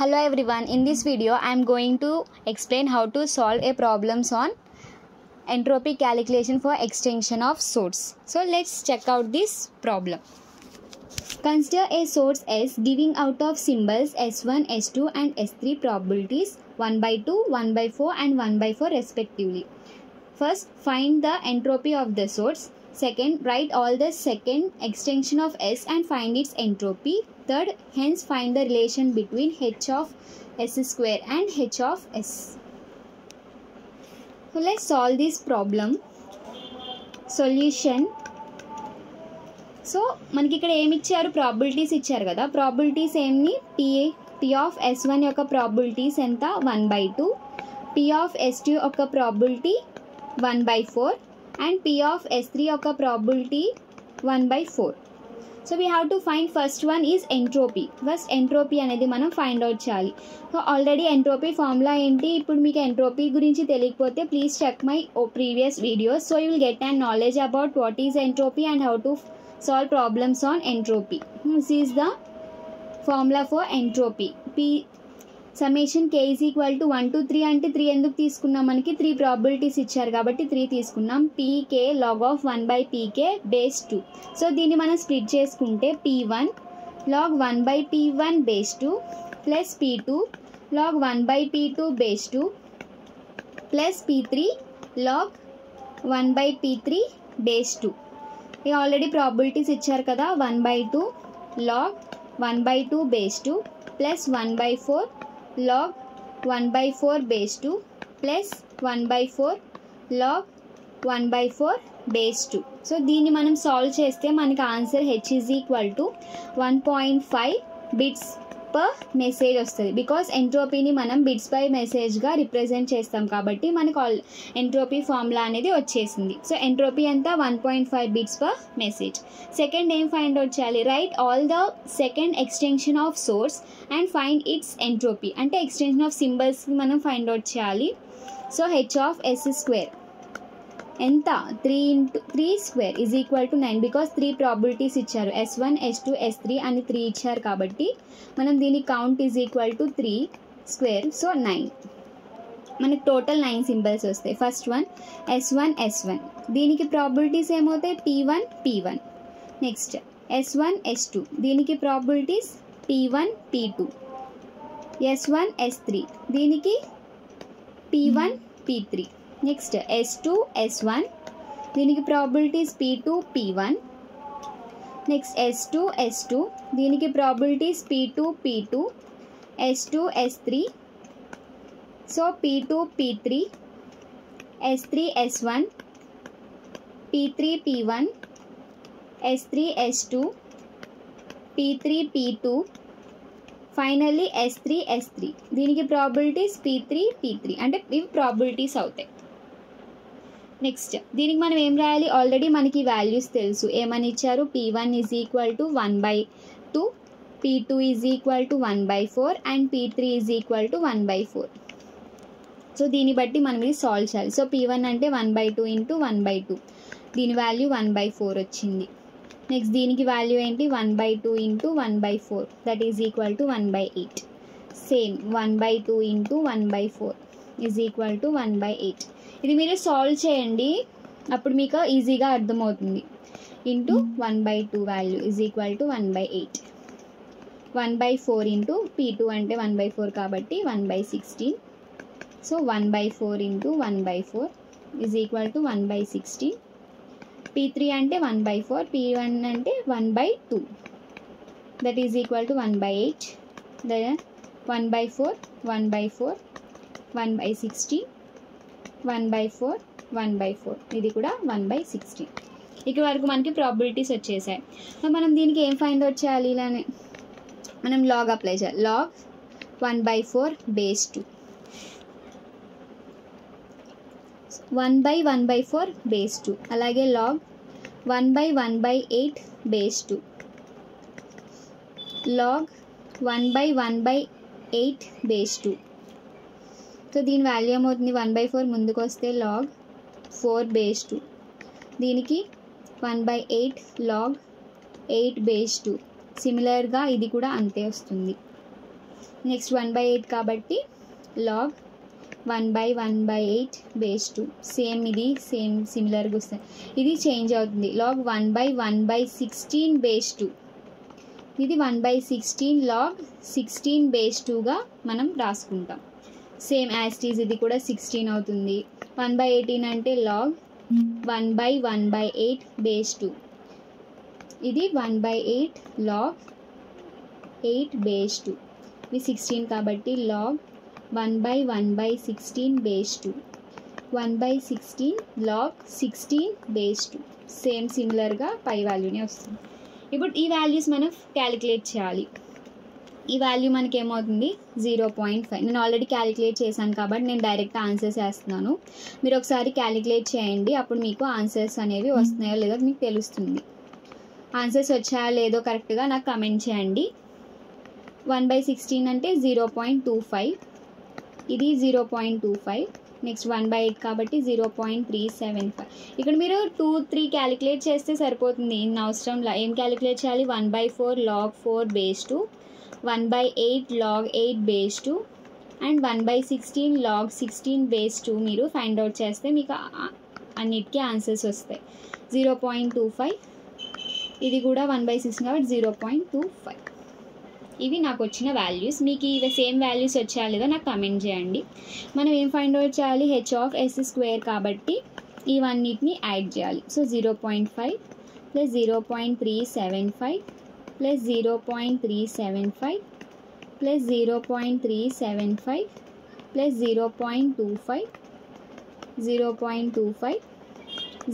Hello everyone, in this video I am going to explain how to solve a problems on entropy calculation for extension of source. So let's check out this problem. Consider a source S giving out of symbols S1, S2 and S3 probabilities 1 by 2, 1 by 4 and 1 by 4 respectively. First, find the entropy of the source. Second, write all the second extension of S and find its entropy. Third, hence find the relation between H of S square and H of S. So let's solve this problem. Solution. So మనకి ఇక్కడ ఏమి ఇచ్చారు, probabilities ఇచ్చారు కదా. Probabilities ఏమి, P of S1 యొక్క probabilities ఎంత 1/2, P of S2 యొక్క probability 1/4 and P of S3 యొక్క probability 1/4. So we have to find first one is entropy. First entropy అనేది మనం ఫైండ్ అవుట్ చేయాలి. సో ఆల్రెడీ ఎంట్రోపీ ఫార్ములా ఏంటి, ఇప్పుడు మీకు ఎంట్రోపీ గురించి తెలియకపోతే please check my previous videos. So you will get and knowledge about what is entropy and how to solve problems on entropy. This is the formula for entropy. P summation k is equal to 1 to 3 అంటే 3 ఎందుకు తీసుకున్నాం, మనకి 3 probabilities ఇచ్చారు కాబట్టి 3 తీసుకున్నాం. pk log of 1 by pk base 2. So దీన్ని మనం split చేసుకుంటే p1 log 1 by p1 base 2 plus p2 log 1 by p2 base 2 plus p3 log 1 by p3 base 2. ये ऑलरेडी प्रॉबिलिटीज इच्छाరు కదా 1/2 log 1/2 base 2 plus 1/4 log 1/4 base 2 plus 1/4 log 1/4 base 2. So దీన్ని మనం solve చేస్తే మనకి answer h is equal to 1.5 bits per message వస్తుంది. Because ఎంట్రోపీని మనం bits by మెసేజ్గా represent చేస్తాం కాబట్టి మనకు ఎంట్రోపీ ఫార్ములా అనేది వచ్చేసింది. సో ఎంట్రోపీ అంతా 1.5 బిట్స్ పర్ మెసేజ్. సెకండ్ ఏం ఫైండ్ అవుట్ చేయాలి, write all the second extension of source and find its entropy. అంటే ఎక్స్టెన్షన్ ఆఫ్ సింబల్స్కి మనం ఫైండ్ అవుట్ చేయాలి. So H of S square ఎంత 3 into 3 square is equal to 9. Because 3 probabilities ఇచ్చారు, S1, S2, S3 అని 3 ఇచ్చారు కాబట్టి మనం దీని count is equal to 3 square. So 9 మనకి టోటల్ 9 సింబల్స్ వస్తాయి. ఫస్ట్ వన్ S1, S1 దీనికి ప్రాబబిలిటీస్ ఏమవుతాయి P1, P1. Next S1, S2 దీనికి probabilities P1, P2. S1, S3 దీనికి P1, P3. Next S2, S1 దీనికి probabilities P2, P1. Next S2, S2 దీనికి probabilities P2, P2, S2, S3. So P2, P3, S3, S1, P3, P1, S3, S2, P3, P2, finally S3, S3 దీనికి probabilities P3, P3. అంటే ఇవి probabilities అవుతాయి. Next దీనికి మనం ఏం రాయాలి, ఆల్రెడీ మనకి వాల్యూస్ తెలుసు. ఏమని ఇచ్చారు, P1 is equal to 1/2, P2 is equal to 1/4 and P3 is equal to 1/4. So దీన్ని బట్టి మనం ఇది సాల్వ్ చేయాలి. సో P1 అంటే 1/2 ఇంటూ 1/2 దీని వాల్యూ 1/4 వచ్చింది. నెక్స్ట్ దీనికి వాల్యూ ఏంటి 1/2 into 1/4 that is equal to 1/8. Same 1/2 into 1/4 is equal to 1/8. ఇది మీరు సాల్వ్ చేయండి, అప్పుడు మీకు ఈజీగా అర్థమవుతుంది. Into 1/2 value is equal to 1/8. 1/4 into P2 అంటే 1/4 కాబట్టి 1/16. So 1/4 into 1/4 is equal to 1/16. P3 అంటే 1/4, P1 అంటే 1/2 దట్ ఈజ్ ఈక్వల్ టు 1/8. 1/4 1/4 1/16 1/4 1/4 ఇది కూడా 1/16. ఇక్కడ వరకు మనకి ప్రాబబిలిటీస్ వచ్చేసాయి. మనం దీనికి ఏం ఫైండ్ అవుట్ చేయాలి, ఇలానే మనం లాగ్ అప్లై చేయాలి. Log 1/4 base 2 1/1/4 base 2. అలాగే log 1/1/8 base 2. Log 1/1/8 base 2. So దీని వాల్యూ ఏమవుతుంది 1/4 ముందుకు వస్తే లాగ్ 4 బేస్ 2. దీనికి 1/8 లాగ్ 8 బేస్ 2. సిమిలర్గా ఇది కూడా అంతే వస్తుంది. నెక్స్ట్ 1/8 కాబట్టి లాగ్ 1/8 బేస్ 2. సేమ్ ఇది సిమిలర్గా వస్తుంది. ఇది చేంజ్ అవుతుంది. Log 1/1/16 base 2. ఇది 1/16 లాగ్ 16 బేస్ 2గా మనం రాసుకుంటాం. సేమ్ యాస్టీజ్ ఇది కూడా 16 అవుతుంది. 1/18 అంటే లాగ్ 1/1/8 బేస్ 2. ఇది 1/8 లాగ్ 8 బేస్ 2. ఇది 16 కాబట్టి log 1/1/16 base 2. 1/16 log 16 base 2. Same సిమిలర్గా పై వాల్యూనే వస్తుంది. ఇప్పుడు ఈ వాల్యూస్ మనం క్యాలిక్యులేట్ చేయాలి. ఈ వాల్యూ మనకి ఏమవుతుంది 0.5. నేను ఆల్రెడీ క్యాలిక్యులేట్ చేశాను కాబట్టి నేను డైరెక్ట్ ఆన్సర్స్ వేస్తున్నాను. మీరు ఒకసారి క్యాలిక్యులేట్ చేయండి, అప్పుడు మీకు ఆన్సర్స్ అనేవి వస్తున్నాయో లేదో మీకు తెలుస్తుంది. ఆన్సర్స్ వచ్చాయో లేదో కరెక్ట్గా నాకు కమెంట్ చేయండి. 1/16 అంటే 0.25, ఇది 0.25. నెక్స్ట్ 1/8 కాబట్టి 0.375. ఇక్కడ మీరు 2, 3 క్యాలిక్యులేట్ చేస్తే సరిపోతుంది. ఇన్ని అవసరంలా. ఏం క్యాలిక్యులేట్ చేయాలి? 1/4 log 4 base 2, 1/8 log 8 base 2 and 1/16 log 16 base 2 మీరు ఫైండ్ అవుట్ చేస్తే మీకు అన్నిటికీ ఆన్సర్స్ వస్తాయి. 0.25, ఇది కూడా 1/16 కాబట్టి 0.25. ఇవి నాకు వచ్చిన వాల్యూస్. మీకు ఇవి సేమ్ వాల్యూస్ వచ్చాయా లేదా నాకు కమెంట్ చేయండి. మనం ఏం ఫైండ్ అవుట్ చేయాలి? h(s)² కాబట్టి ఇవన్నిటిని యాడ్ చేయాలి. So 0.5 plus 0.375 plus 0.375 plus 0.375 plus 0.25 0.25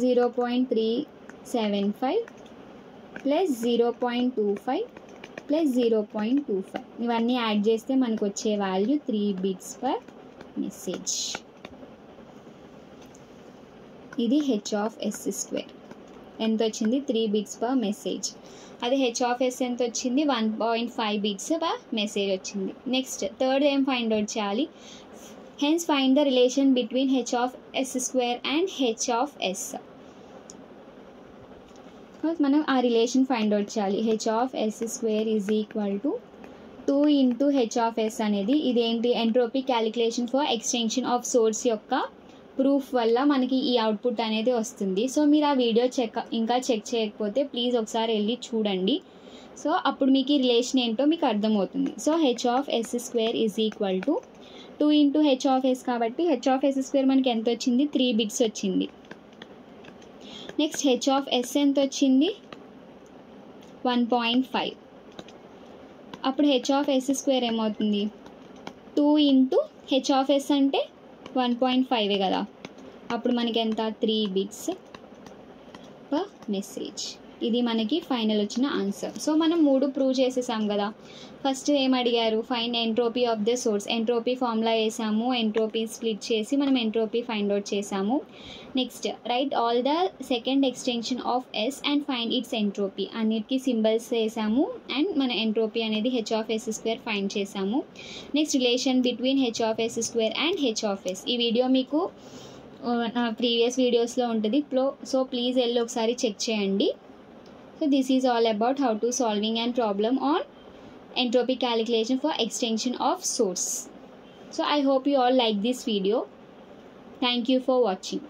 0.375 plus 0.25 plus 0.25. ఇవన్నీ యాడ్ చేస్తే మనకు వచ్చే వాల్యూ 3 bits పర్ మెసేజ్. ఇది h(s)². ఎంత వచ్చింది? 3 bits పర్ మెసేజ్. అది h(s) ఎంత వచ్చింది? 1.5 bits పర్ మెసేజ్ వచ్చింది. నెక్స్ట్ థర్డ్ ఏం ఫైండ్ అవుట్ చేయాలి? Hence find the relation between h(s)² and h(s). మనం ఆ రిలేషన్ ఫైండ్ అవుట్ చేయాలి. h(s)² is equal to 2 into h(s) అనేది ఇదేంటి? Entropy calculation for extension of source యొక్క ప్రూఫ్ వల్ల మనకి ఈ అవుట్పుట్ అనేది వస్తుంది. సో మీరు ఆ వీడియో ఇంకా చెక్ చేయకపోతే ప్లీజ్ ఒకసారి వెళ్ళి చూడండి. సో అప్పుడు మీకు ఈ రిలేషన్ ఏంటో మీకు అర్థమవుతుంది. So h(s)² is equal to 2 into h(s) కాబట్టి h(s)² మనకి ఎంత వచ్చింది? 3 bits వచ్చింది. నెక్స్ట్ h(s) ఎంత వచ్చింది? 1.5. అప్పుడు h(s)² ఏమవుతుంది? 2 ఇంటూ h(s) అంటే 1.5 కదా. అప్పుడు మనకి ఎంత? 3 bits పర్ మెసేజ్. ఇది మనకి ఫైనల్ వచ్చిన ఆన్సర్. సో మనం 3 ప్రూవ్ చేసేసాం కదా. ఫస్ట్ ఏం అడిగారు? Find entropy of the source. Entropy formula వేసాము, ఎంట్రోపీ స్ప్లిట్ చేసి మనం ఎంట్రోపీ ఫైండ్ అవుట్ చేసాము. Next write all the second extension of S and find its entropy. అన్నిటికీ సింబల్స్ వేసాము అండ్ మన ఎంట్రోపీ అనేది h(s)² ఫైండ్ చేసాము. Next relation between h(s)² and h(s). ఈ వీడియో మీకు నా ప్రీవియస్ వీడియోస్లో ఉంటుంది. సో ప్లీజ్ వెళ్ళి ఒకసారి చెక్ చేయండి. So this is all about how to solving an problem on entropy calculation for extension of source. So I hope you all like this video. Thank you for watching.